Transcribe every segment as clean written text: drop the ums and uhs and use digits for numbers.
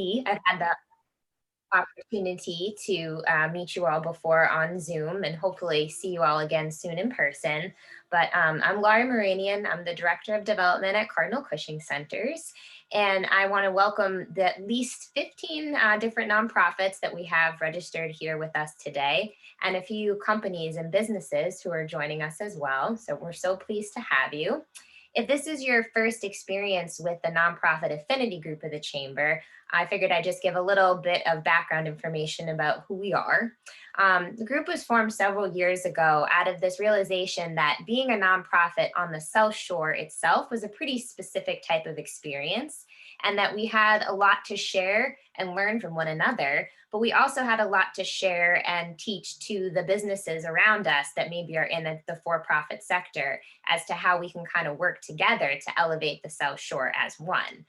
I've had the opportunity to meet you all before on Zoom and hopefully see you all again soon in person. But I'm Laura Moranian. I'm the Director of Development at Cardinal Cushing Centers. And I want to welcome the at least 15 different nonprofits that we have registered here with us today, and a few companies and businesses who are joining us as well. So we're so pleased to have you. If this is your first experience with the nonprofit affinity group of the Chamber, I figured I'd just give a little bit of background information about who we are. The group was formed several years ago out of this realization that being a nonprofit on the South Shore itself was a pretty specific type of experience, and that we had a lot to share and learn from one another, but we also had a lot to share and teach to the businesses around us that maybe are in the for-profit sector as to how we can kind of work together to elevate the South Shore as one.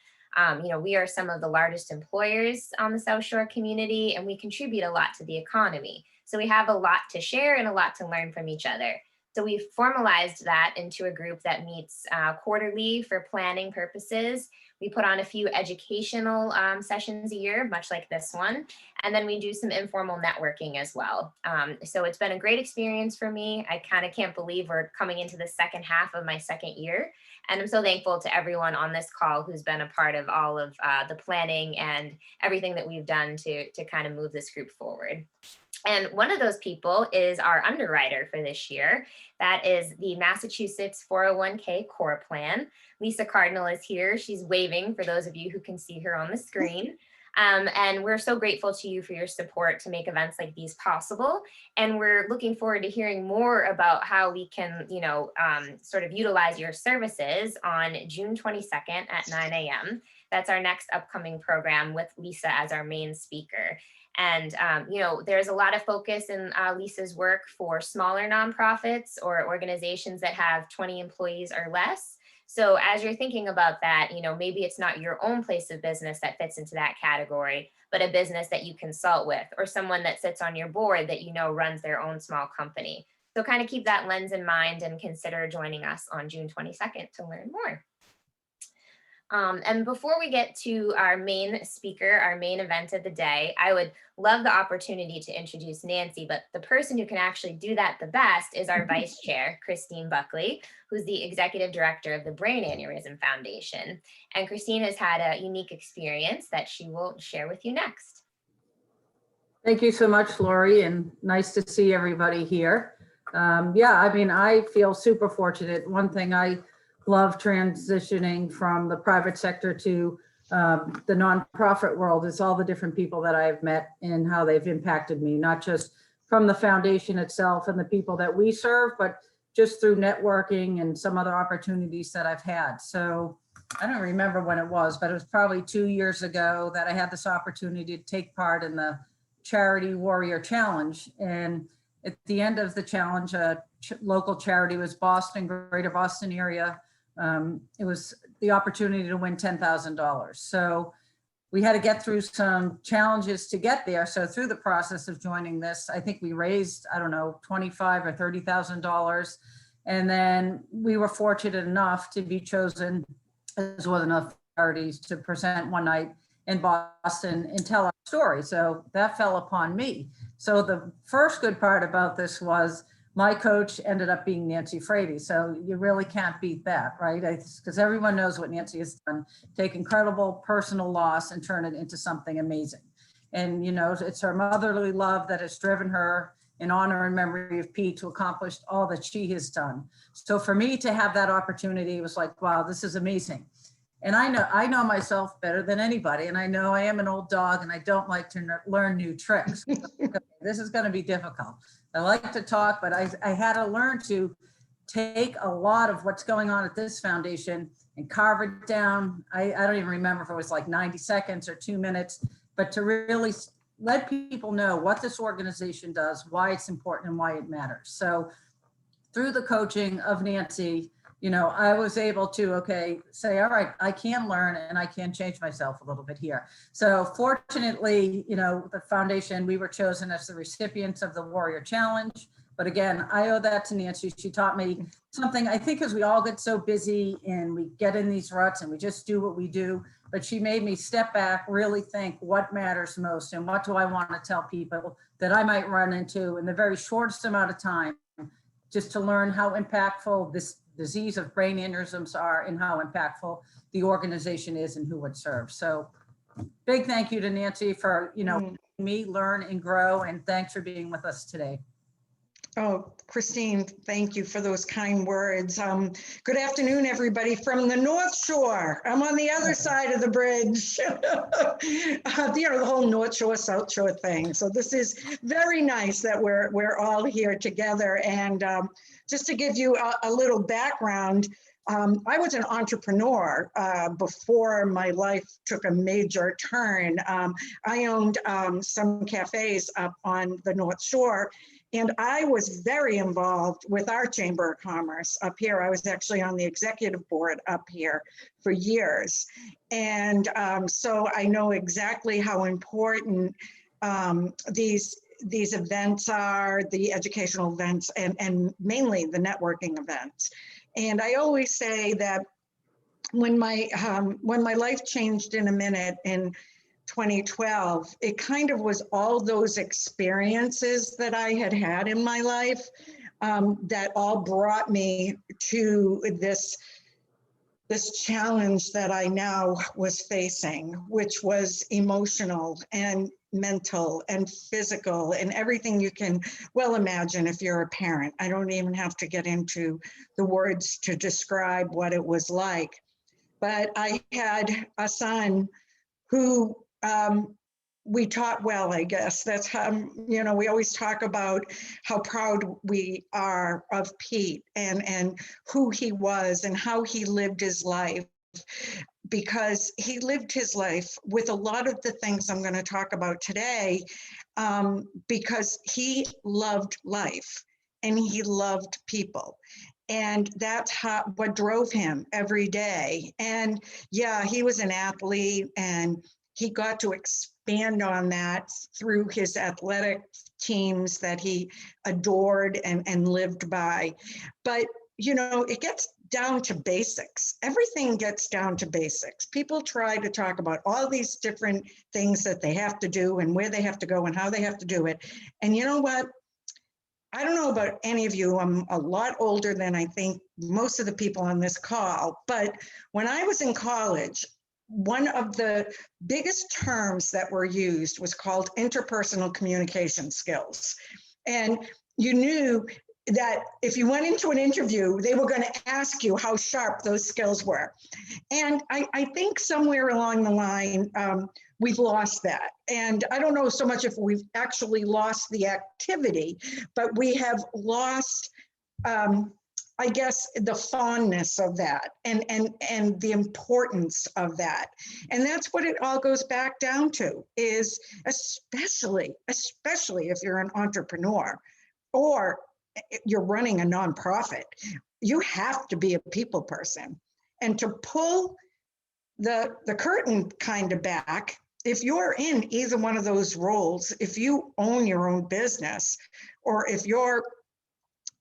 We are some of the largest employers on the South Shore community, and we contribute a lot to the economy. So we have a lot to share and a lot to learn from each other. So we've formalized that into a group that meets quarterly for planning purposes. We put on a few educational sessions a year, much like this one. And then we do some informal networking as well. So it's been a great experience for me. I kind of can't believe we're coming into the second half of my second year. And I'm so thankful to everyone on this call who's been a part of all of the planning and everything that we've done to kind of move this group forward. And one of those people is our underwriter for this year. That is the Massachusetts 401k Core Plan. Lisa Cardinal is here. She's waving for those of you who can see her on the screen. And we're so grateful to you for your support to make events like these possible. And we're looking forward to hearing more about how we can, sort of utilize your services on June 22nd at 9 a.m. That's our next upcoming program with Lisa as our main speaker. And, there's a lot of focus in Lisa's work for smaller nonprofits or organizations that have 20 employees or less. So as you're thinking about that, maybe it's not your own place of business that fits into that category, but a business that you consult with, or someone that sits on your board that runs their own small company. So kind of keep that lens in mind and consider joining us on June 22nd to learn more. And before we get to our main speaker, our main event of the day, I would love the opportunity to introduce Nancy, but the person who can actually do that the best is our vice chair, Christine Buckley, who's the executive director of the Brain Aneurysm Foundation. And Christine has had a unique experience that she will share with you next. Thank you so much, Lori, and nice to see everybody here. I feel super fortunate. One thing I love transitioning from the private sector to the nonprofit world is all the different people that I've met and how they've impacted me, not just from the foundation itself and the people that we serve, but just through networking and some other opportunities that I've had. So I don't remember when it was, but it was probably 2 years ago that I had this opportunity to take part in the Charity Warrior Challenge. And at the end of the challenge, a local charity was Boston, Greater Boston area. It was the opportunity to win $10,000. So we had to get through some challenges to get there. So through the process of joining this, I think we raised, $25,000 or $30,000. And then we were fortunate enough to be chosen as one of the charities to present one night in Boston and tell our story. So that fell upon me. So the first good part about this was my coach ended up being Nancy Frate. So you really can't beat that, right? Because everyone knows what Nancy has done, take incredible personal loss and turn it into something amazing. And, it's her motherly love that has driven her in honor and memory of Pete to accomplish all that she has done. So for me to have that opportunity, it was like, wow, this is amazing. And I know myself better than anybody. And I know I am an old dog and I don't like to learn new tricks. This is going to be difficult. I like to talk, but I had to learn to take a lot of what's going on at this foundation and carve it down. I don't even remember if it was like 90 seconds or 2 minutes, but to really let people know what this organization does, why it's important and why it matters. So through the coaching of Nancy, I was able to, say, all right, I can learn and I can change myself a little bit here. So fortunately, the foundation, we were chosen as the recipients of the Warrior Challenge. But again, I owe that to Nancy. She taught me something, I think, as we all get so busy and we get in these ruts and we just do what we do. but she made me step back, really think what matters most and what do I want to tell people that I might run into in the very shortest amount of time, just to learn how impactful this disease of brain aneurysms are and how impactful the organization is and who it serves. So big thank you to Nancy for, me learn and grow, and thanks for being with us today. Oh, Christine, thank you for those kind words. Good afternoon, everybody from the North Shore. I'm on the other side of the bridge. The whole North Shore, South Shore thing. So this is very nice that we're all here together. And just to give you a little background, I was an entrepreneur before my life took a major turn. I owned some cafes up on the North Shore. And I was very involved with our Chamber of Commerce up here. I was actually on the executive board up here for years. And so I know exactly how important these events are, the educational events, and mainly the networking events. And I always say that when my life changed in a minute in 2012, it kind of was all those experiences that I had had in my life that all brought me to this challenge that I now was facing, which was emotional and mental and physical and everything you can well imagine if you're a parent. I don't even have to get into the words to describe what it was like. But I had a son who we taught well, I guess. That's how, we always talk about how proud we are of Pete and who he was and how he lived his life, because he lived his life with a lot of the things I'm going to talk about today, because he loved life and he loved people. And that's what drove him every day. And yeah, he was an athlete and he got to expand on that through his athletic teams that he adored and lived by. But, it gets down to basics. Everything gets down to basics. People try to talk about all these different things that they have to do and where they have to go and how they have to do it. And you know what? I don't know about any of you. I'm a lot older than I think most of the people on this call. But when I was in college, one of the biggest terms that were used was called interpersonal communication skills. And you knew that if you went into an interview, they were going to ask you how sharp those skills were. And I think somewhere along the line, we've lost that. And I don't know so much if we've actually lost the activity, but we have lost, I guess, the fondness of that and the importance of that. And that's what it all goes back down to, is especially if you're an entrepreneur or you're running a nonprofit, you have to be a people person. And to pull the curtain kind of back, if you're in either one of those roles, if you own your own business, or if you're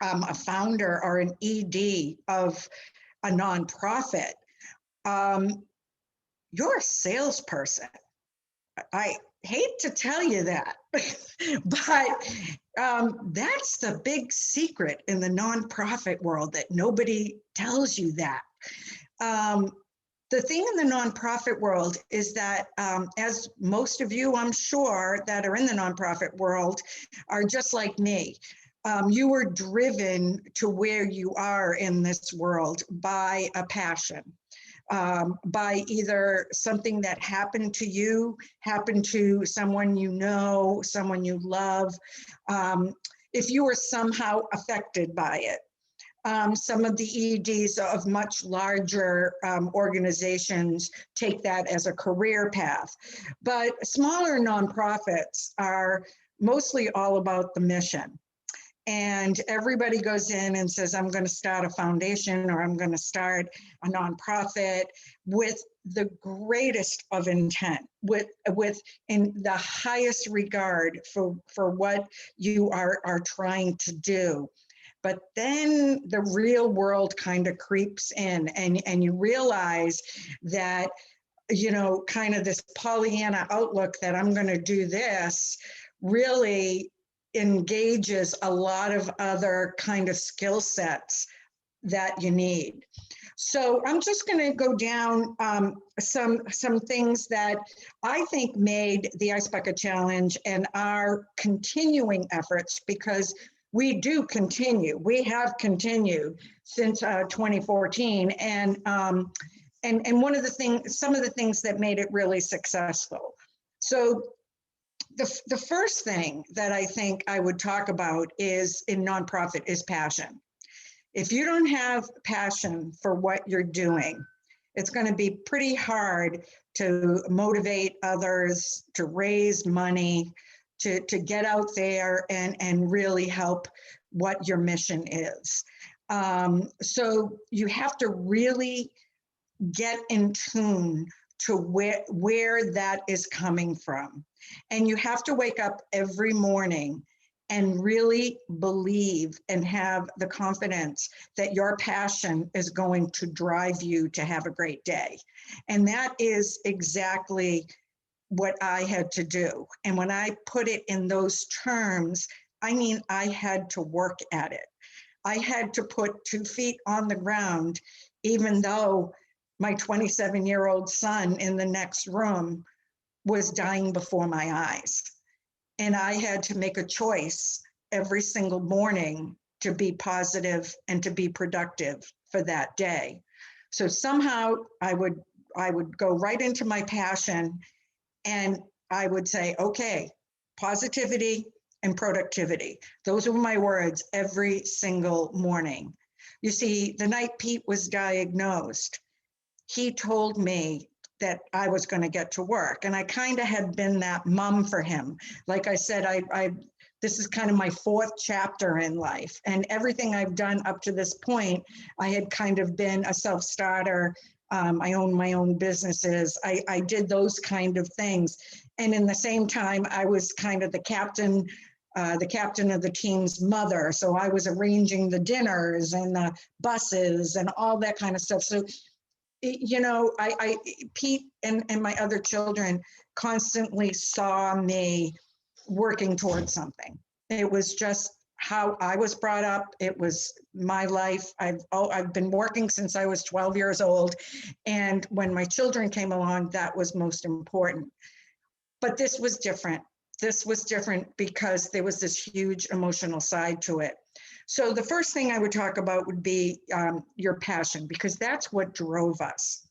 a founder or an ED of a nonprofit, you're a salesperson. I hate to tell you that, but that's the big secret in the nonprofit world, that nobody tells you that. The thing in the nonprofit world is that, as most of you, I'm sure, that are in the nonprofit world are just like me. You were driven to where you are in this world by a passion, by either something that happened to you, happened to someone you know, someone you love, if you were somehow affected by it. Some of the EDs of much larger organizations take that as a career path, but smaller nonprofits are mostly all about the mission. And everybody goes in and says, I'm going to start a foundation, or I'm going to start a nonprofit, with the greatest of intent, with in the highest regard for what you are trying to do. But then the real world kind of creeps in, and you realize that you know, kind of this Pollyanna outlook that I'm going to do this really engages a lot of other kind of skill sets that you need. So I'm just going to go down some things that I think made the Ice Bucket Challenge and our continuing efforts, because we do continue. We have continued since 2014, and one of the things, some of the things that made it really successful. So the first thing that I think I would talk about is in nonprofit is passion. If you don't have passion for what you're doing, it's going to be pretty hard to motivate others, to raise money, to get out there and really help what your mission is. So you have to really get in tune to where that is coming from. And you have to wake up every morning and really believe and have the confidence that your passion is going to drive you to have a great day. And that is exactly what I had to do. And when I put it in those terms, I mean, I had to work at it. I had to put 2 feet on the ground, even though my 27-year-old son in the next room was dying before my eyes. And I had to make a choice every single morning to be positive and to be productive for that day. So somehow I would go right into my passion, and I would say, okay, positivity and productivity. Those were my words every single morning. You see, the night Pete was diagnosed, he told me that I was going to get to work. And I kind of had been that mom for him. Like I said, this is kind of my 4th chapter in life. And everything I've done up to this point, I had kind of been a self-starter. I owned my own businesses. I did those kind of things. And in the same time, I was kind of the captain of the team's mother. So I was arranging the dinners and the buses and all that kind of stuff. So you know, Pete and my other children constantly saw me working towards something. It was just how I was brought up. It was my life. I've been working since I was 12 years old. And when my children came along, that was most important. But this was different. This was different because there was this huge emotional side to it. So the first thing I would talk about would be your passion, because that's what drove us.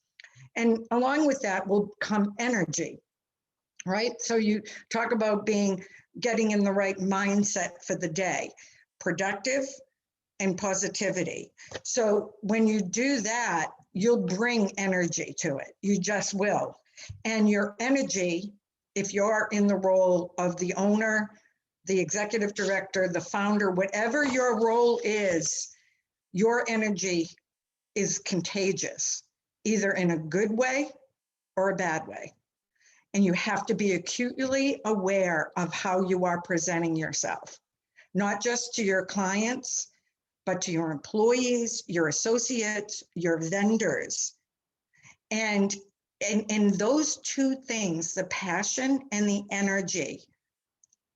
And along with that will come energy, right? So you talk about getting in the right mindset for the day, productive and positivity. So when you do that, you'll bring energy to it. You just will. And your energy, if you're in the role of the owner, the executive director, the founder, whatever your role is, your energy is contagious, either in a good way or a bad way. And you have to be acutely aware of how you are presenting yourself, not just to your clients, but to your employees, your associates, your vendors. And those 2 things, the passion and the energy,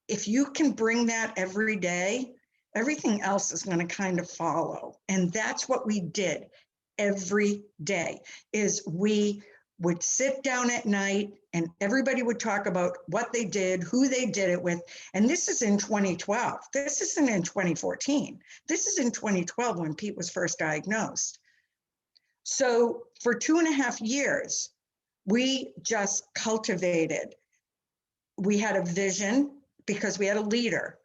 if you can bring that every day, everything else is going to kind of follow. And that's what we did every day, is we would sit down at night and everybody would talk about what they did, who they did it with. And this is in 2012. This isn't in 2014. This is in 2012 when Pete was first diagnosed. So for 2.5 years, we just cultivated. We had a vision, because we had a leader.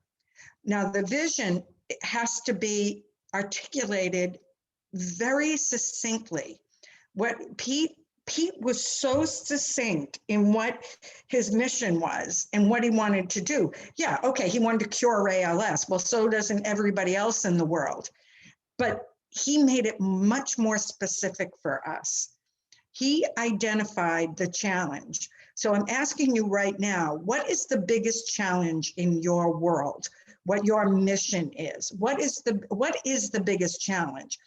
Now the vision has to be articulated very succinctly. What Pete was so succinct in what his mission was and what he wanted to do. Yeah, okay, he wanted to cure ALS. Well, so doesn't everybody else in the world. But he made it much more specific for us. He identified the challenge. So I'm asking you right now, what is the biggest challenge in your world? What your mission is? What is the biggest challenge?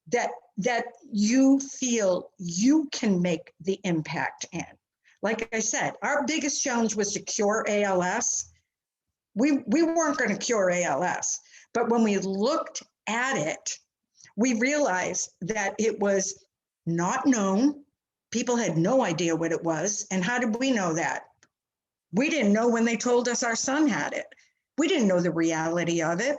that you feel you can make the impact in. Like I said, our biggest challenge was to cure ALS. We weren't going to cure ALS, but when we looked at it, we realized that it was not known. People had no idea what it was. And how did we know that? We didn't know when they told us our son had it. We didn't know the reality of it.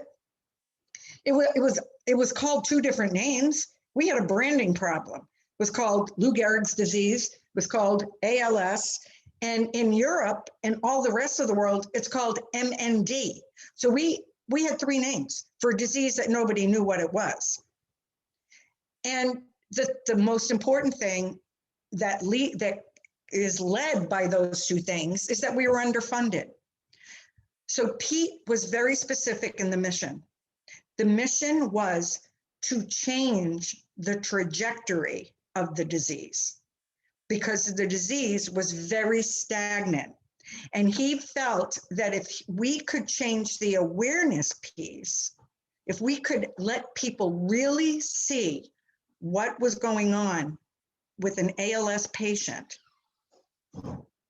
It was called two different names. We had a branding problem. It was called Lou Gehrig's disease. It was called ALS. And in Europe and all the rest of the world, it's called MND. So we had three names for a disease that nobody knew what it was. And the most important thing that is led by those two things is that we were underfunded. So Pete was very specific in the mission. The mission was to change the trajectory of the disease because the disease was very stagnant. And he felt that if we could change the awareness piece, if we could let people really see what was going on with an ALS patient,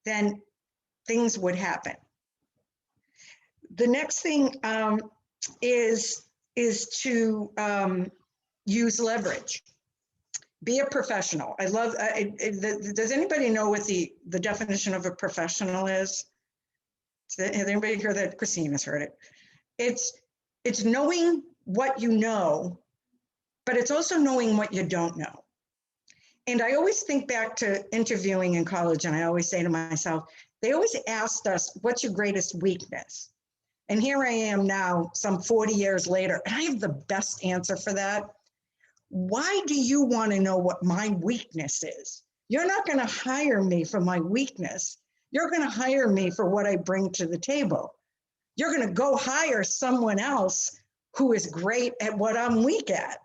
then things would happen. The next thing is to use leverage. Be a professional. I love, does anybody know what the definition of a professional is? Has anybody heard that? Christine has heard it. It's knowing what you know, but it's also knowing what you don't know. And I always think back to interviewing in college, and I always say to myself, they always asked us, what's your greatest weakness? And here I am now, some 40 years later, and I have the best answer for that. Why do you want to know what my weakness is? You're not going to hire me for my weakness. You're going to hire me for what I bring to the table. You're going to go hire someone else who is great at what I'm weak at.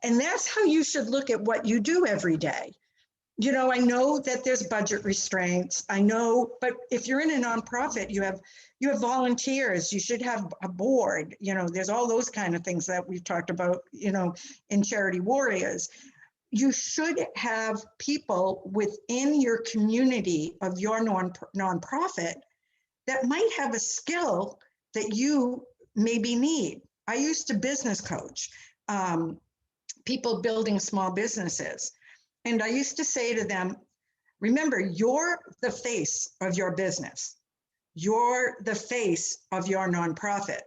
And that's how you should look at what you do every day. You know, I know that there's budget restraints. I know, but if you're in a nonprofit, you have volunteers, you should have a board, you know, there's all those kind of things that we've talked about, you know, in Charity Warriors. You should have people within your community of your nonprofit that might have a skill that you maybe need. I used to business coach people building small businesses. And I used to say to them, remember, you're the face of your business. You're the face of your nonprofit.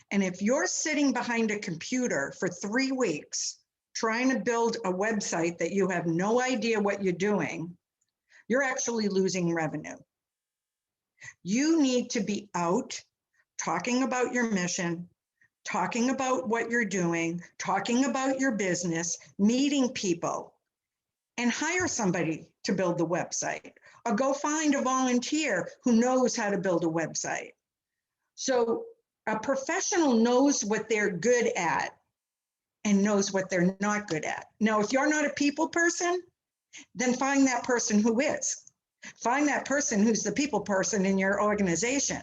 And if you're sitting behind a computer for 3 weeks trying to build a website that you have no idea what you're doing, you're actually losing revenue. You need to be out talking about your mission, talking about what you're doing, talking about your business, meeting people, and hire somebody to build the website, or go find a volunteer who knows how to build a website. So a professional knows what they're good at and knows what they're not good at. Now, if you're not a people person, then find that person who is. Find that person who's the people person in your organization.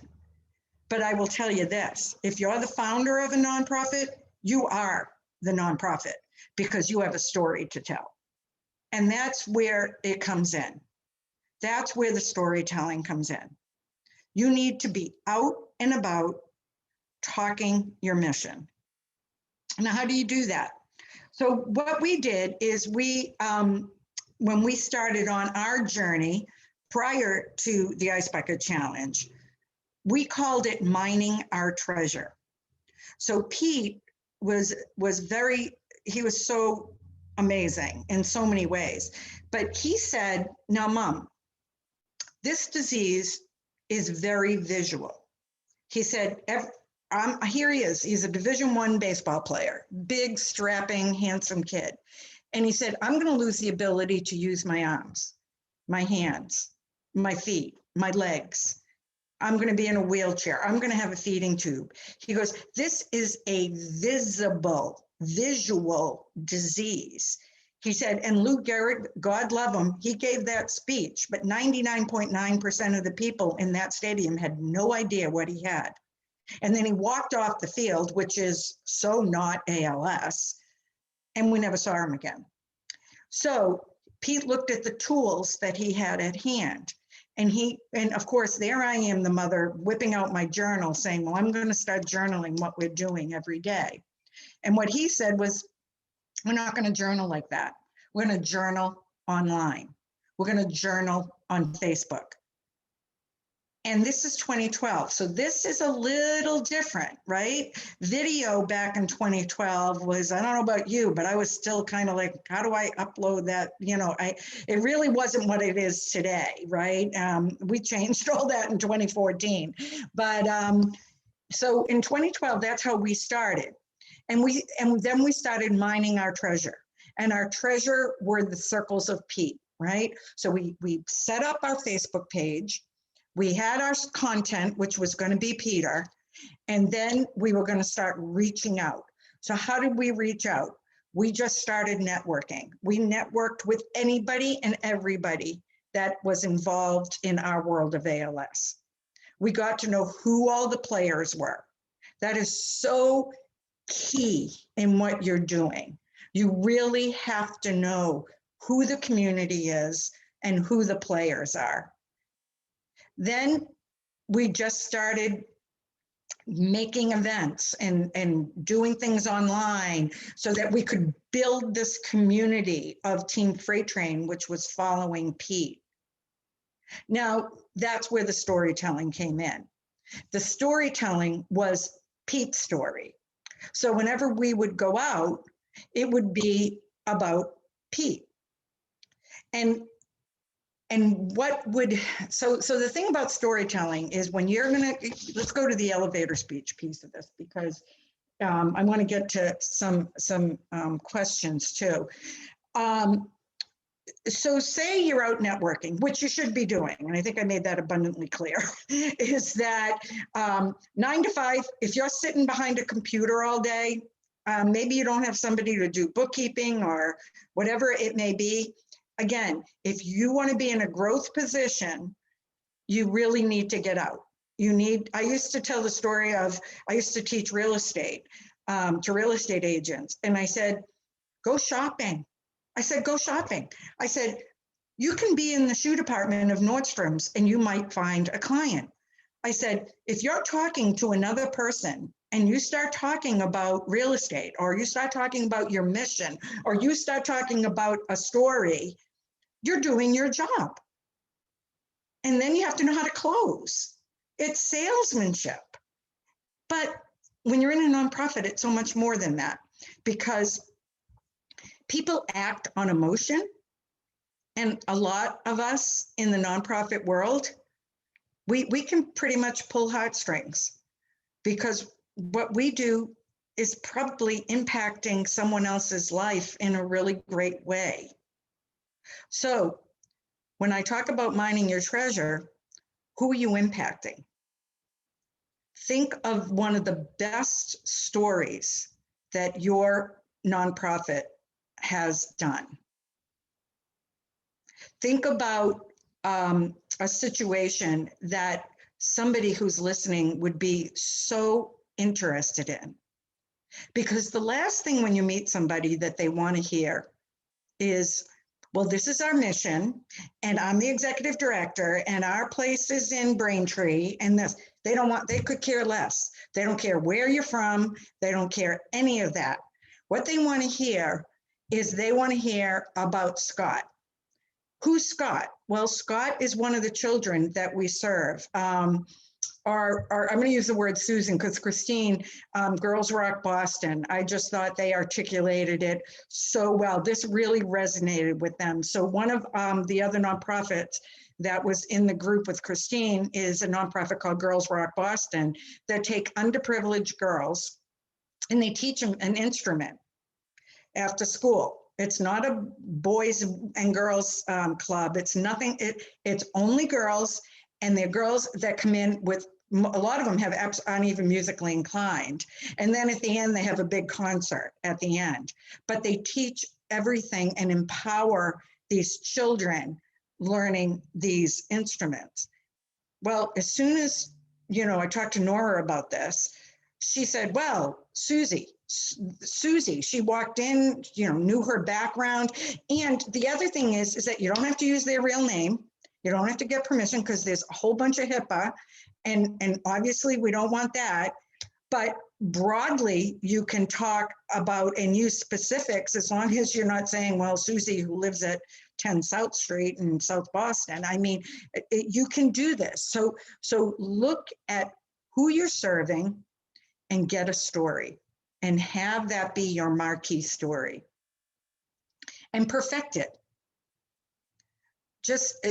But I will tell you this, if you're the founder of a nonprofit, you are the nonprofit because you have a story to tell. And that's where it comes in. That's where the storytelling comes in. You need to be out and about talking your mission. Now, how do you do that? So what we did is when we started on our journey prior to the Ice Bucket Challenge, we called it mining our treasure. So Pete was so amazing in so many ways. But he said, now, Mom, this disease is very visual. He said, here he is. He's a Division I baseball player, big, strapping, handsome kid. And he said, I'm going to lose the ability to use my arms, my hands, my feet, my legs. I'm going to be in a wheelchair. I'm going to have a feeding tube. He goes, this is a visual disease. He said, and Lou Gehrig, God love him, he gave that speech, but 99.9% of the people in that stadium had no idea what he had. And then he walked off the field, which is so not ALS. and we never saw him again. So Pete looked at the tools that he had at hand. And of course, there I am, the mother, whipping out my journal saying, well, I'm going to start journaling what we're doing every day. And what he said was, we're not going to journal like that. We're going to journal online. We're going to journal on Facebook. And this is 2012. So this is a little different, right? Video back in 2012 was, I don't know about you, but I was still kind of like, how do I upload that? You know, it really wasn't what it is today, right? We changed all that in 2014. But so in 2012, that's how we started. And then we started mining our treasure. And our treasure were the circles of Pete, right? So we set up our Facebook page. We had our content, which was going to be Peter, and then we were going to start reaching out. So how did we reach out? We just started networking. We networked with anybody and everybody that was involved in our world of ALS. We got to know who all the players were. That is so key in what you're doing. You really have to know who the community is and who the players are. Then we just started making events and doing things online so that we could build this community of Team Freight Train, which was following Pete. Now, that's where the storytelling came in. The storytelling was Pete's story. So whenever we would go out, it would be about Pete. And what would, so the thing about storytelling is when you're gonna, let's go to the elevator speech piece of this, because I want to get to some questions too. So say you're out networking, which you should be doing, and I think I made that abundantly clear, is that 9 to 5, if you're sitting behind a computer all day, maybe you don't have somebody to do bookkeeping or whatever it may be. Again, if you want to be in a growth position, you really need to get out. I used to tell the story of, I used to teach real estate to real estate agents. And I said, go shopping. I said, go shopping. I said, you can be in the shoe department of Nordstrom's and you might find a client. I said, if you're talking to another person and you start talking about real estate, or you start talking about your mission, or you start talking about a story, you're doing your job. And then you have to know how to close. It's salesmanship. But when you're in a nonprofit, it's so much more than that, because people act on emotion. And a lot of us in the nonprofit world, we can pretty much pull heartstrings, because what we do is probably impacting someone else's life in a really great way. So when I talk about mining your treasure, who are you impacting? Think of one of the best stories that your nonprofit has done. Think about a situation that somebody who's listening would be so interested in. Because the last thing when you meet somebody that they want to hear is, well, this is our mission, and I'm the executive director, and our place is in Braintree, and this. They could care less. They don't care where you're from. They don't care any of that. What they want to hear is they want to hear about Scott. Who's Scott? Well, Scott is one of the children that we serve. I'm going to use the word Susan, because Christine, Girls Rock Boston, I just thought they articulated it so well. This really resonated with them. So one of the other nonprofits that was in the group with Christine is a nonprofit called Girls Rock Boston that take underprivileged girls and they teach them an instrument after school. It's not a boys and girls club. It's nothing. It's only girls, and they're girls that come in with, a lot of them aren't even musically inclined. And then at the end, they have a big concert at the end. But they teach everything and empower these children learning these instruments. Well, as soon as, I talked to Nora about this, she said, well, Susie, Susie, she walked in, knew her background. And the other thing is that you don't have to use their real name. You don't have to get permission because there's a whole bunch of HIPAA. And obviously we don't want that. But broadly, you can talk about and use specifics as long as you're not saying, well, Susie, who lives at 10 South Street in South Boston. I mean, you can do this. So look at who you're serving and get a story and have that be your marquee story and perfect it. Just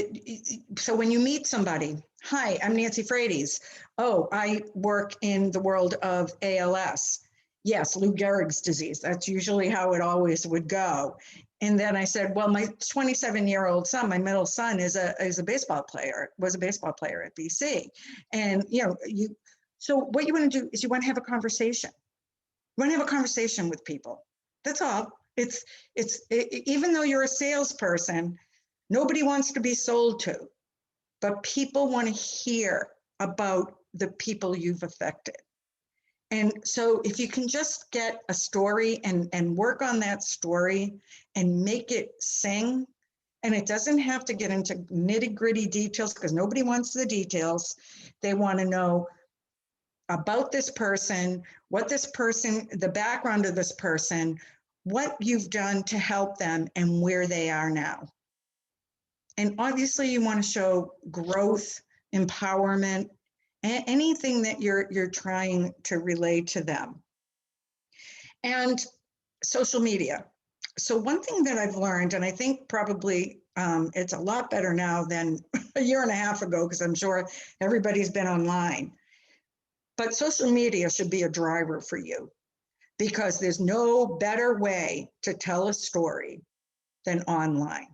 so when you meet somebody, hi, I'm Nancy Frates. Oh, I work in the world of ALS. Yes, Lou Gehrig's disease. That's usually how it always would go. And then I said, well, my 27-year-old son, my middle son, was a baseball player at BC. And so what you want to do is you want to have a conversation. You want to have a conversation with people. That's all. It's even though you're a salesperson, nobody wants to be sold to, but people want to hear about the people you've affected. And so if you can just get a story and work on that story and make it sing, and it doesn't have to get into nitty-gritty details because nobody wants the details. They want to know about this person, the background of this person, what you've done to help them and where they are now. And obviously you want to show growth, empowerment, anything that you're trying to relay to them. And social media. So one thing that I've learned, and I think probably it's a lot better now than a year and a half ago, because I'm sure everybody's been online, but social media should be a driver for you because there's no better way to tell a story than online.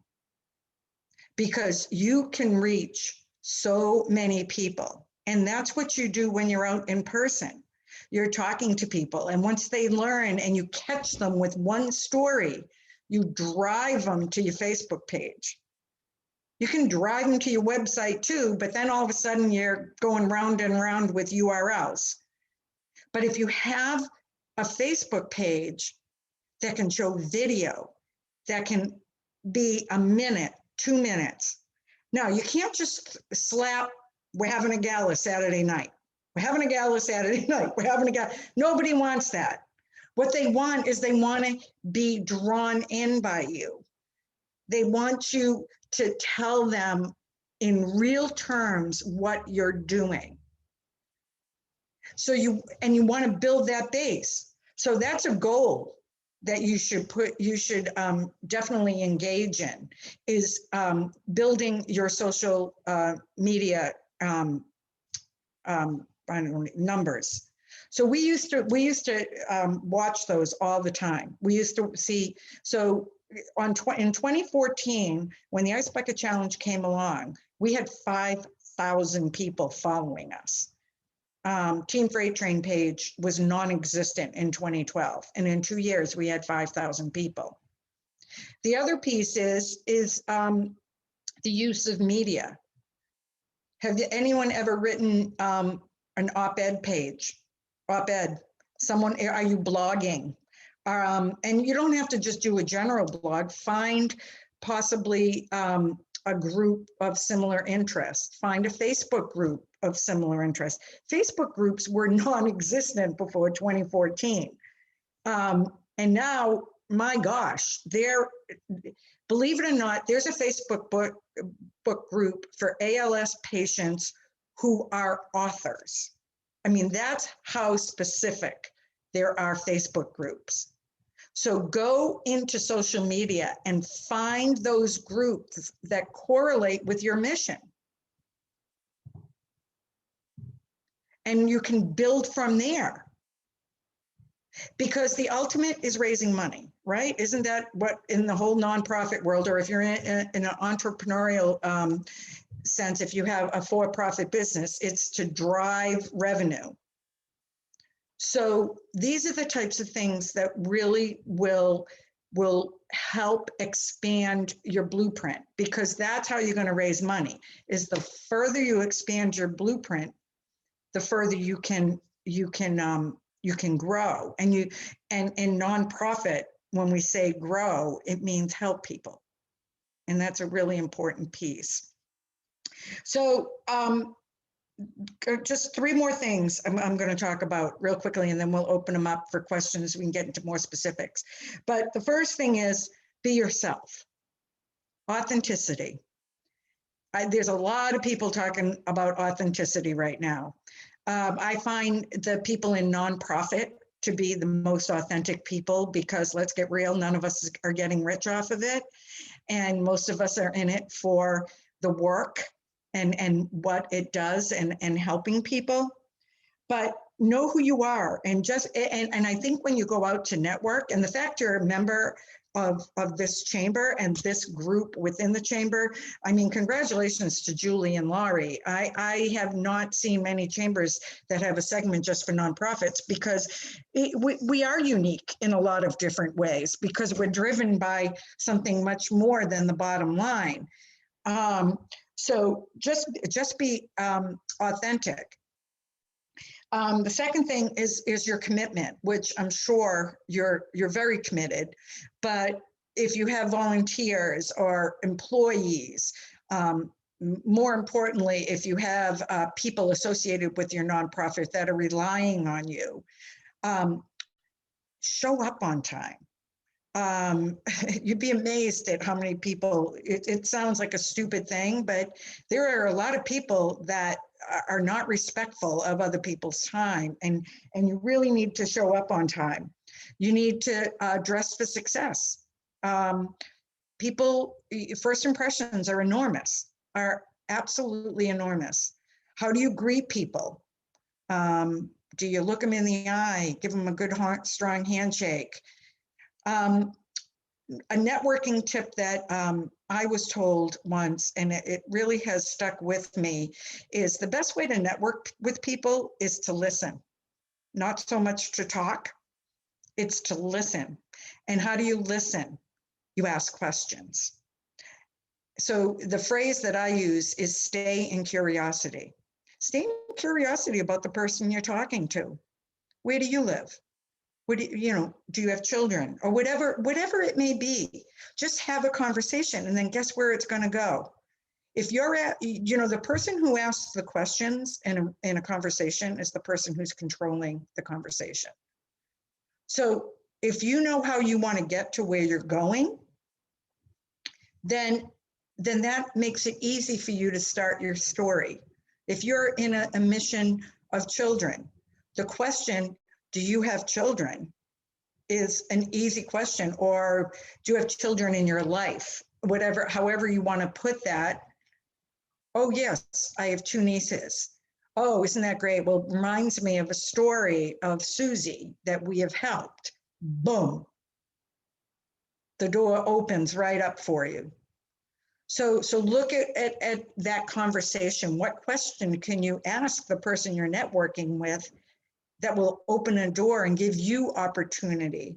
Because you can reach so many people. And that's what you do when you're out in person. You're talking to people. And once they learn and you catch them with one story, you drive them to your Facebook page. You can drive them to your website too, but then all of a sudden you're going round and round with URLs. But if you have a Facebook page that can show video, that can be a minute, 2 minutes. Now, you can't just slap, we're having a gala Saturday night. We're having a gala Saturday night. We're having a gala. Nobody wants that. What they want is they want to be drawn in by you. They want you to tell them in real terms what you're doing. So you want to build that base. So that's a goal that you should definitely engage in, is building your social media numbers. So we used to watch those all the time. We used to see, so in 2014, when the Ice Bucket Challenge came along, we had 5,000 people following us. Team Freight Train page was non-existent in 2012. And in 2 years, we had 5,000 people. The other piece is the use of media. Have anyone ever written an op-ed page? Op-ed, are you blogging? And you don't have to just do a general blog. Find possibly a group of similar interest. Find a Facebook group of similar interest. Facebook groups were non-existent before 2014. And now, my gosh, believe it or not, there's a Facebook book group for ALS patients who are authors. I mean, that's how specific there are Facebook groups. So go into social media and find those groups that correlate with your mission. And you can build from there. Because the ultimate is raising money, right? Isn't that what in the whole nonprofit world, or if you're in an entrepreneurial sense, if you have a for-profit business, it's to drive revenue. So these are the types of things that really will help expand your blueprint, because that's how you're going to raise money, is the further you expand your blueprint, the further you can you can grow. And in nonprofit, when we say grow, it means help people. And that's a really important piece. So just three more things I'm going to talk about real quickly, and then we'll open them up for questions. We can get into more specifics. But the first thing is be yourself. Authenticity. There's a lot of people talking about authenticity right now. I find the people in nonprofit to be the most authentic people because, let's get real, none of us are getting rich off of it. And most of us are in it for the work and what it does and helping people. But know who you are, and I think when you go out to network, and the fact you're a member of this chamber and this group within the chamber, I mean, congratulations to Julie and Laurie. I have not seen many chambers that have a segment just for nonprofits, because we are unique in a lot of different ways, because we're driven by something much more than the bottom line. So just be authentic. The second thing is your commitment, which I'm sure you're very committed. But if you have volunteers or employees, more importantly, if you have people associated with your nonprofit that are relying on you, show up on time. You'd be amazed at how many people, it sounds like a stupid thing, but there are a lot of people that are not respectful of other people's time, and you really need to show up on time. You need to dress for success. People, first impressions are enormous, are absolutely enormous. How do you greet people? Do you look them in the eye, give them a good, strong handshake? A networking tip that I was told once, and it really has stuck with me, is the best way to network with people is to listen. Not so much to talk, it's to listen. And how do you listen? You ask questions. So the phrase that I use is stay in curiosity. Stay in curiosity about the person you're talking to. Where do you live? What do you have children, or whatever it may be? Just have a conversation, and then guess where it's going to go. If you're the person who asks the questions in a conversation is the person who's controlling the conversation. So if you know how you want to get to where you're going, then that makes it easy for you to start your story. If you're in a mission of children, the question, do you have children, is an easy question. Or do you have children in your life? However you want to put that. Oh, yes, I have 2 nieces. Oh, isn't that great? Well, it reminds me of a story of Susie that we have helped. Boom. The door opens right up for you. So look at that conversation. What question can you ask the person you're networking with that will open a door and give you opportunity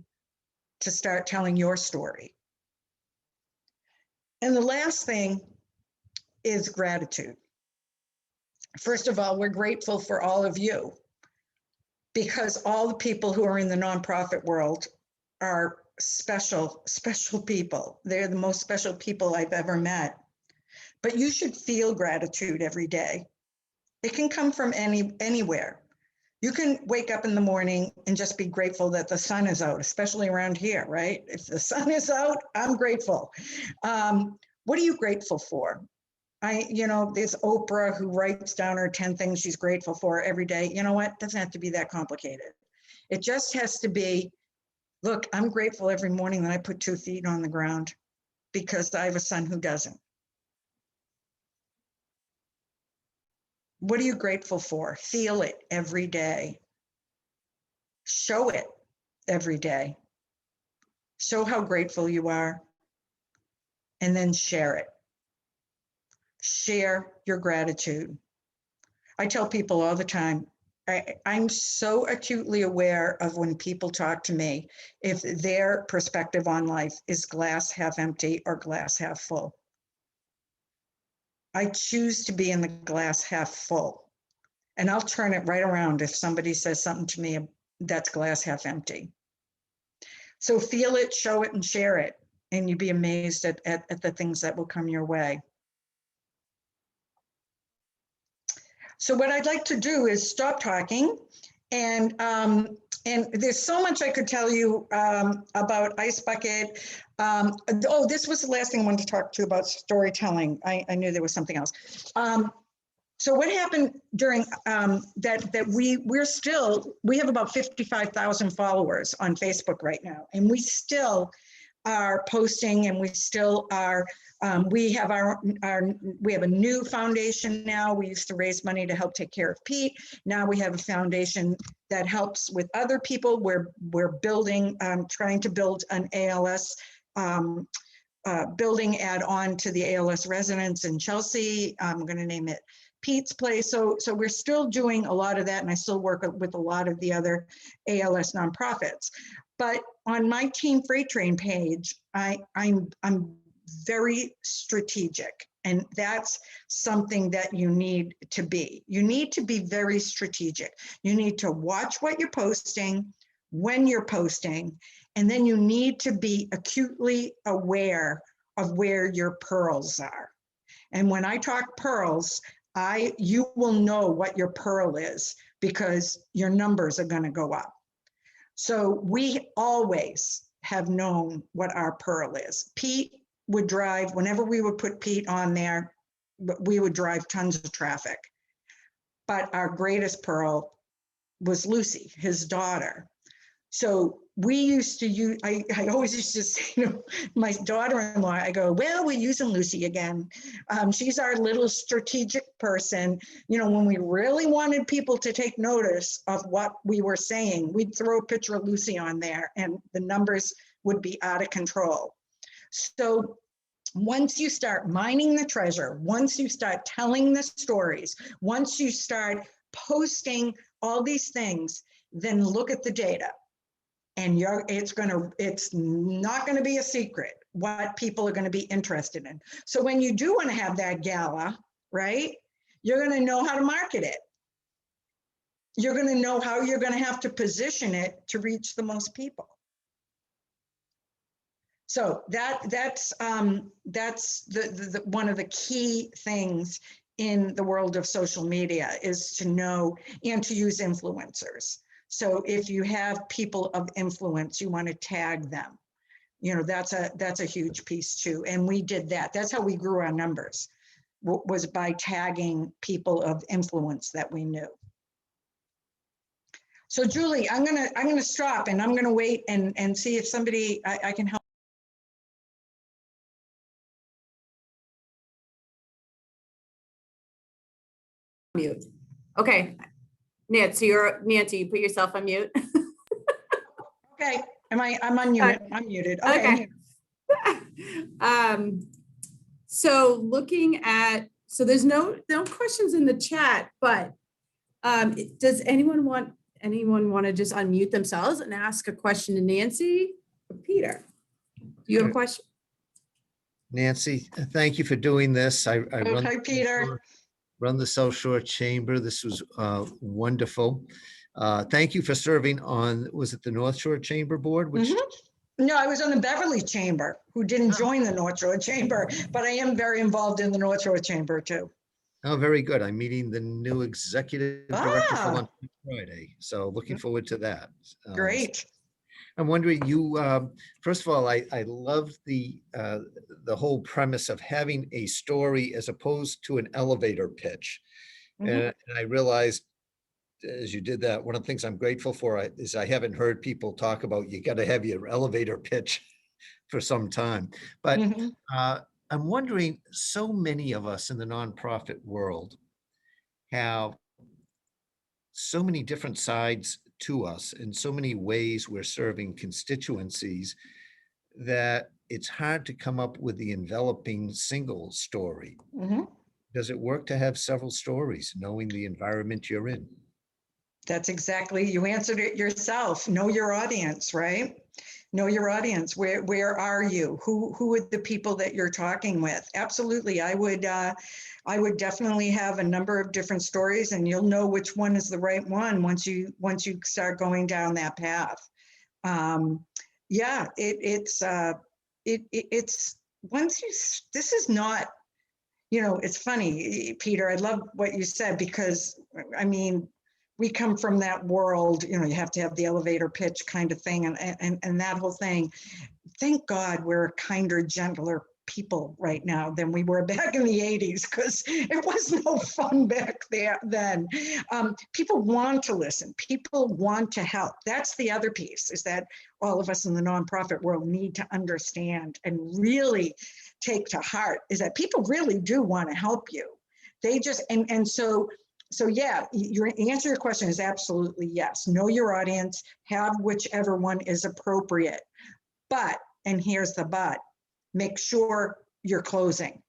to start telling your story? And the last thing is gratitude. First of all, we're grateful for all of you, because all the people who are in the nonprofit world are special, special people. They're the most special people I've ever met. But you should feel gratitude every day. It can come from anywhere. You can wake up in the morning and just be grateful that the sun is out, especially around here, right? If the sun is out, I'm grateful. What are you grateful for? There's Oprah who writes down her 10 things she's grateful for every day. You know what? It doesn't have to be that complicated. It just has to be, look, I'm grateful every morning that I put 2 feet on the ground because I have a son who doesn't. What are you grateful for? Feel it every day. Show it every day. Show how grateful you are, and then share it. Share your gratitude. I tell people all the time, I'm so acutely aware of when people talk to me, if their perspective on life is glass half empty or glass half full. I choose to be in the glass half full, and I'll turn it right around if somebody says something to me that's glass half empty. So feel it, show it, and share it, and you'd be amazed at the things that will come your way. So what I'd like to do is stop talking, and there's so much I could tell you about Ice Bucket. Oh, this was the last thing I wanted to talk to you about, storytelling. I knew there was something else. So what happened during we have about 55,000 followers on Facebook right now, and we still are posting, and we still are. We have we have a new foundation now. We used to raise money to help take care of Pete. Now we have a foundation that helps with other people. We're building, trying to build an ALS building add on to the ALS residence in Chelsea. I'm going to name it Pete's Place. So we're still doing a lot of that, and I still work with a lot of the other ALS nonprofits. But on my Team Freight Train page, I'm very strategic, and that's something that you need to be. You need to be very strategic. You need to watch what you're posting, when you're posting, and then you need to be acutely aware of where your pearls are. And when I talk pearls, you will know what your pearl is, because your numbers are going to go up. So we always have known what our pearl is. Pete would drive, whenever we would put Pete on there, we would drive tons of traffic. But our greatest pearl was Lucy, his daughter. So we used to use, I always used to say to my daughter-in-law, I go, well, we're using Lucy again. She's our little strategic person. You know, when we really wanted people to take notice of what we were saying, we'd throw a picture of Lucy on there, and the numbers would be out of control. So once you start mining the treasure, once you start telling the stories, once you start posting all these things, then look at the data. And it's not going to be a secret what people are going to be interested in. So when you do want to have that gala, right, you're going to know how to market it. You're going to know how you're going to have to position it to reach the most people. So that's the one of the key things in the world of social media, is to know and to use influencers. So if you have people of influence, you want to tag them. You know, that's a huge piece too. And we did that. That's how we grew our numbers, was by tagging people of influence that we knew. So Julie, I'm gonna stop, and I'm gonna wait and see if somebody I can help. Mute. Okay. Nancy, you put yourself on mute. Okay, I'm unmuted. I'm muted. Okay. So looking at, so there's no questions in the chat, but does anyone want to just unmute themselves and ask a question to Nancy or Peter? Do you have a question? Nancy, thank you for doing this. I Okay, Peter. run the South Shore Chamber. This was wonderful. Thank you for serving on, was it the North Shore Chamber Board? Which No, I was on the Beverly Chamber, who didn't join the North Shore Chamber, but I am very involved in the North Shore Chamber too. Oh, very good. I'm meeting the new executive director for lunch on Friday. So looking forward to that. Great. I'm wondering, first of all, I love the whole premise of having a story as opposed to an elevator pitch. And I realized as you did that, one of the things I'm grateful for is I haven't heard people talk about, you got to have your elevator pitch for some time. But I'm wondering, so many of us in the nonprofit world have so many different sides to us, in so many ways we're serving constituencies, that it's hard to come up with the enveloping single story. Does it work to have several stories, knowing the environment you're in? That's exactly, you answered it yourself. Know your audience, right? Know your audience. Where are you? Who are the people that you're talking with? Absolutely. I I would definitely have a number of different stories, and you'll know which one is the right one once you start going down that path. Yeah, it's once you, this is not, you know, it's funny, Peter, I love what you said, because I mean, we come from that world, you know, you have to have the elevator pitch kind of thing, and that whole thing. Thank God we're kinder, gentler people right now than we were back in the 80s, because it was no fun back there then. People want to listen. People want to help. That's the other piece, is that all of us in the nonprofit world need to understand and really take to heart, is that people really do want to help you. They just, so yeah, your answer to your question is absolutely yes. Know your audience, have whichever one is appropriate. But, and here's the but, make sure you're closing.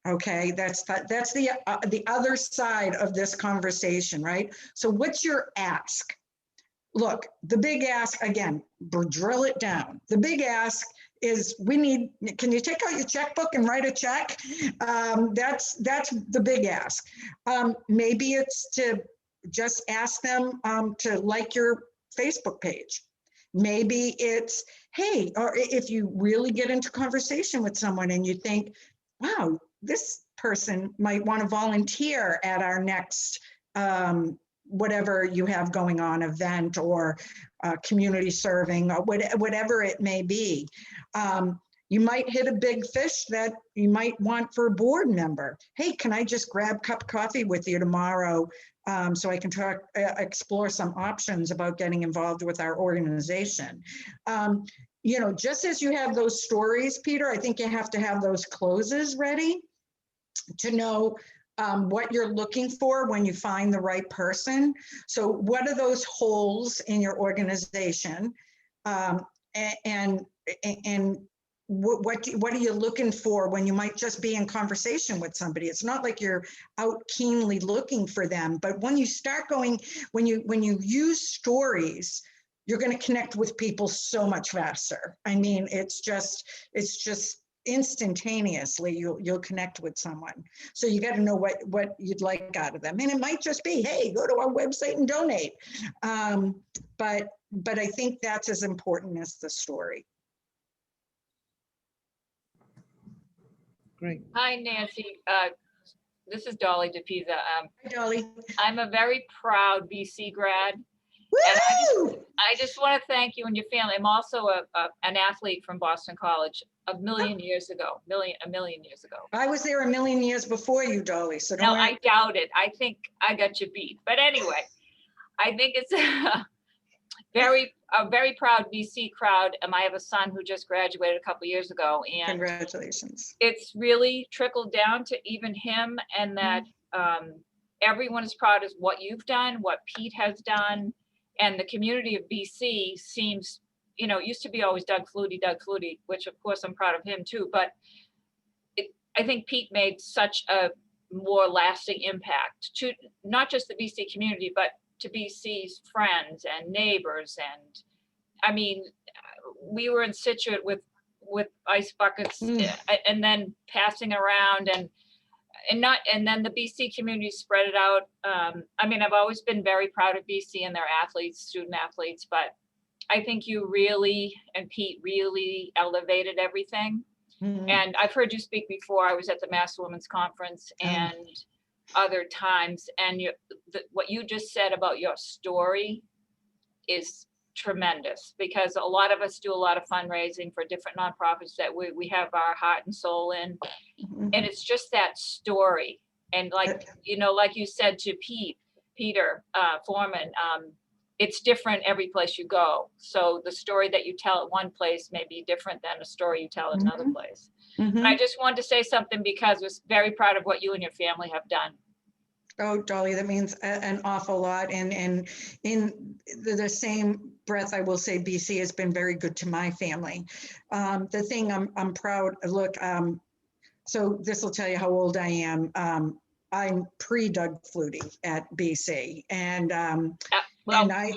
Okay, that's the other side of this conversation, right? So what's your ask? Look, the big ask, again, drill it down. The big ask is, can you take out your checkbook and write a check? That's the big ask. Maybe it's to just ask them to like your Facebook page. Maybe it's, hey, or if you really get into conversation with someone and you think, wow, this person might want to volunteer at our next whatever you have going on, event or community serving or whatever it may be. You might hit a big fish that you might want for a board member. Hey, can I just grab a cup of coffee with you tomorrow so I can explore some options about getting involved with our organization? You know, just as you have those stories, Peter, I think you have to have those closes ready to know what you're looking for when you find the right person. So what are those holes in your organization? And what are you looking for when you might just be in conversation with somebody? It's not like you're out keenly looking for them, but when you start going, when you use stories, you're going to connect with people so much faster. I mean, it's just instantaneously you'll connect with someone. So you got to know what you'd like out of them, and it might just be, hey, go to our website and donate. But I think that's as important as the story. Great. Hi, Nancy. This is Dolly DePisa. Hi, Dolly. I'm a very proud BC grad. Woo! I just want to thank you and your family. I'm also an athlete from Boston College a million years ago. A million years ago. I was there a million years before you, Dolly. So don't No, worry. I doubt it. I think I got you beat. But anyway, I think it's a very proud BC crowd. I have a son who just graduated a couple years ago, and Congratulations. it's really trickled down to even him, and that everyone is proud of what you've done, what Pete has done, and the community of BC seems, you know, it used to be always Doug Flutie, which of course I'm proud of him too, but I think Pete made such a more lasting impact to not just the BC community, but to BC's friends and neighbors. And I mean, we were in Situate with ice buckets and then passing around and then the BC community spread it out. I mean, I've always been very proud of BC and their athletes, student athletes, but I think you really, and Pete really elevated everything. And I've heard you speak before. I was at the Mass Women's Conference and other times, and what you just said about your story is tremendous, because a lot of us do a lot of fundraising for different nonprofits that we have our heart and soul in, and it's just that story. And like, you know, like you said to Peter Foreman, it's different every place you go. So the story that you tell at one place may be different than a story you tell at another place. And I just wanted to say something because I was very proud of what you and your family have done. Oh, Dolly, that means an awful lot. And in the same breath, I will say BC has been very good to my family. The thing I'm proud, look, so this will tell you how old I am. I'm pre-Doug Flutie at BC. And well, and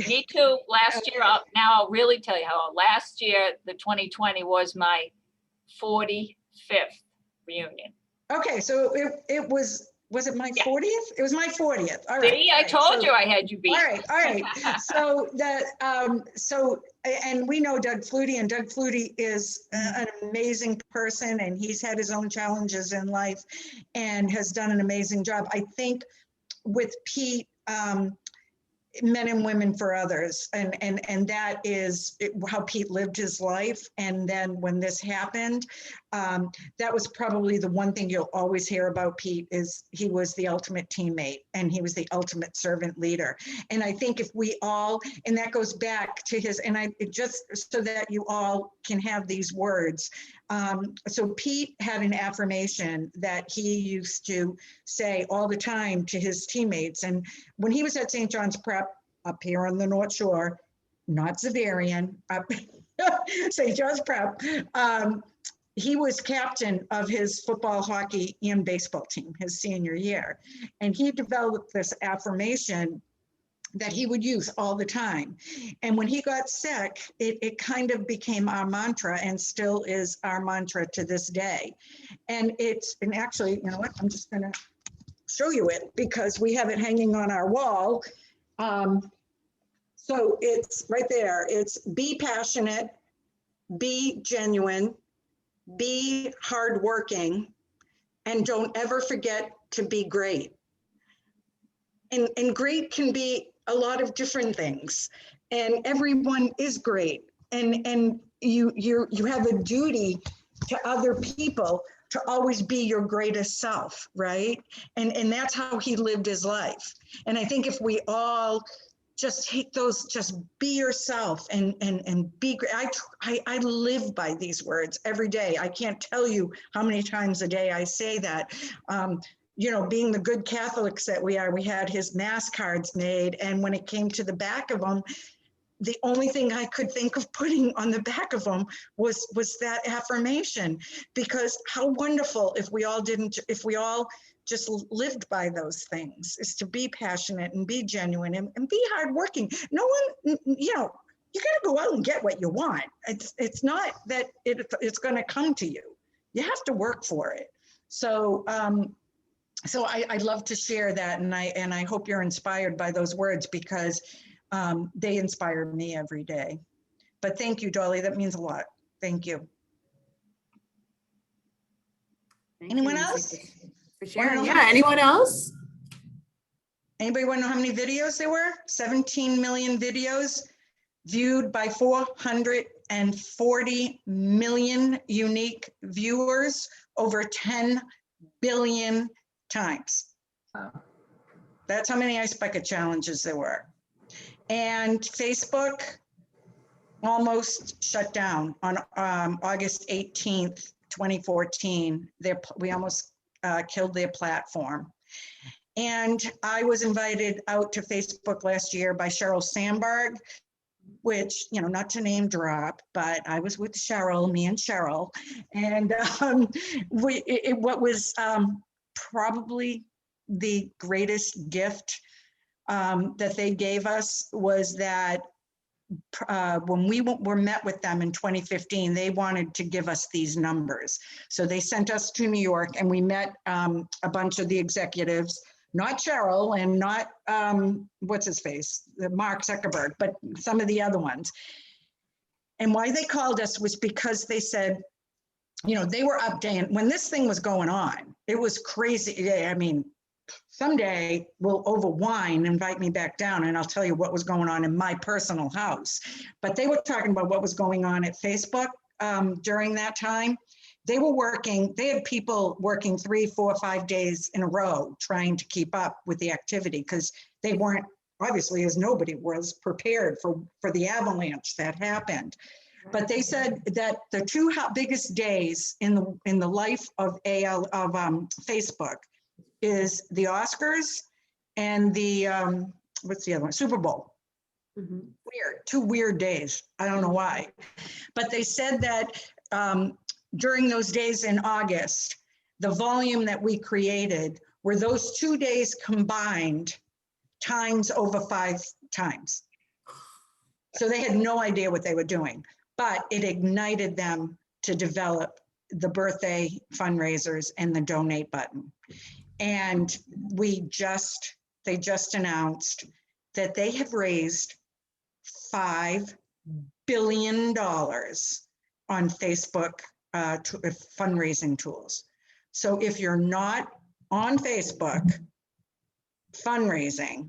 me too. Last year, now I'll really tell you how. Last year, the 2020 was my 45th reunion. Okay, so it was it my Yeah. 40th? It was my 40th. All right. See, all I right, told so- you I had you beat. All right, all right. So and we know Doug Flutie, and Doug Flutie is an amazing person, and he's had his own challenges in life and has done an amazing job. I think with Pete, men and women for others, and that is how Pete lived his life. And then when this happened, that was probably the one thing you'll always hear about Pete, is he was the ultimate teammate and he was the ultimate servant leader. And I think if we all, and that goes back to his, and just so that you all can have these words. So Pete had an affirmation that he used to say all the time to his teammates. And when he was at St. John's Prep up here on the North Shore, not Xaverian, up St. John's Prep, he was captain of his football, hockey, and baseball team his senior year. And he developed this affirmation that he would use all the time. And when he got sick, it kind of became our mantra, and still is our mantra to this day. And actually, you know what, I'm just gonna show you it because we have it hanging on our wall. So it's right there. It's be passionate, be genuine, be hardworking, and don't ever forget to be great. And great can be a lot of different things, and everyone is great. And you have a duty to other people to always be your greatest self, right? And that's how he lived his life. And I think if we all just take those, just be yourself and be great. I live by these words every day. I can't tell you how many times a day I say that. You know, being the good Catholics that we are, we had his mass cards made. And when it came to the back of them, the only thing I could think of putting on the back of them was that affirmation, because how wonderful if we all just lived by those things, is to be passionate and be genuine and be hardworking. No one, you know, you got to go out and get what you want. It's not that it's going to come to you. You have to work for it. So, so I'd love to share that, and I hope you're inspired by those words, because they inspire me every day. But thank you, Dolly. That means a lot. Thank you. Anyone else? For sharing. Yeah, anyone else? Anybody want to know how many videos there were? 17 million videos viewed by 440 million unique viewers over 10 billion times. Wow. That's how many Ice Bucket challenges there were. And Facebook almost shut down on August 18th, 2014. We almost killed their platform. And I was invited out to Facebook last year by Sheryl Sandberg, which, you know, not to name drop, but I was with Sheryl, me and Sheryl. And what was probably the greatest gift that they gave us was that when we were met with them in 2015, they wanted to give us these numbers. So they sent us to New York, and we met a bunch of the executives, not Sheryl and not, what's his face, Mark Zuckerberg, but some of the other ones. And why they called us was because they said, you know, they were updating when this thing was going on. It was crazy. I mean, someday we'll over wine, invite me back down, and I'll tell you what was going on in my personal house. But they were talking about what was going on at Facebook during that time. They were working, they had people working 3, 4, 5 days in a row trying to keep up with the activity, because they weren't, obviously, as nobody was prepared for the avalanche that happened. But they said that the two biggest days in the life of Facebook is the Oscars and the what's the other one? Super Bowl. Mhm. Weird, 2 weird days. I don't know why, but they said that during those days in August, the volume that we created were those 2 days combined times over 5 times. So they had no idea what they were doing, but it ignited them to develop the birthday fundraisers and the donate button. And they just announced that they have raised $5 billion on Facebook fundraising tools. So if you're not on Facebook fundraising,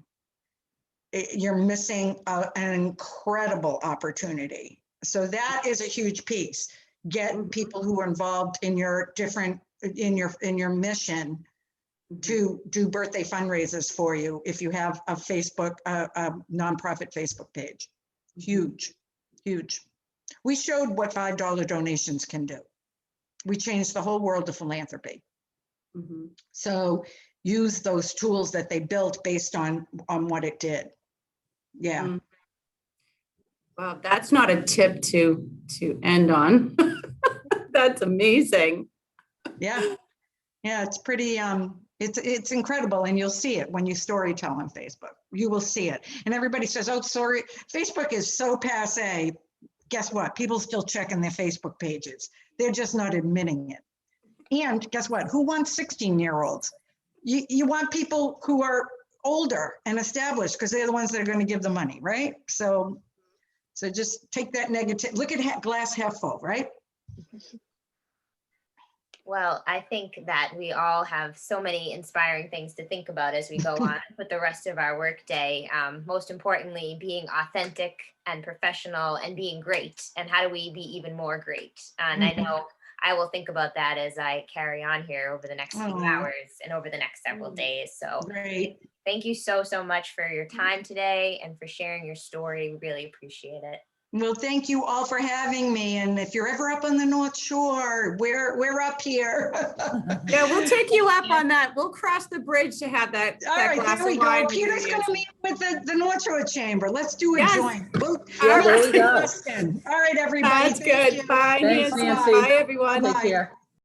you're missing an incredible opportunity. So that is a huge piece. Get people who are involved in your mission to do birthday fundraisers for you if you have a Facebook, a nonprofit Facebook page. Huge, huge. We showed what $5 donations can do. We changed the whole world of philanthropy. So use those tools that they built based on what it did. Yeah. Wow, that's not a tip to end on. That's amazing. Yeah. Yeah, it's pretty, it's incredible, and you'll see it when you story tell on Facebook. You will see it. And everybody says, oh, sorry, Facebook is so passé. Guess what? People still checking their Facebook pages. They're just not admitting it. And guess what? Who wants 16-year-olds? You want people who are older and established, because they're the ones that are going to give the money, right? So just take that negative, look at glass half full, right? Well, I think that we all have so many inspiring things to think about as we go on with the rest of our workday. Most importantly, being authentic and professional and being great. And how do we be even more great? And I know I will think about that as I carry on here over the next few hours and over the next several days. So Great. thank you so much for your time today and for sharing your story. We really appreciate it. Well, thank you all for having me. And if you're ever up on the North Shore, we're up here. Yeah, we'll take you up on that. We'll cross the bridge to have that. All right, glass there we of go. wine with Peter's you, going to Nancy. meet with the North Shore Chamber. Let's do a Yes. joint. Yeah, there we go. All right, everybody. That's Thank good. you. Bye, Thanks, Nancy. Nancy. Bye, everyone. Take Bye. care.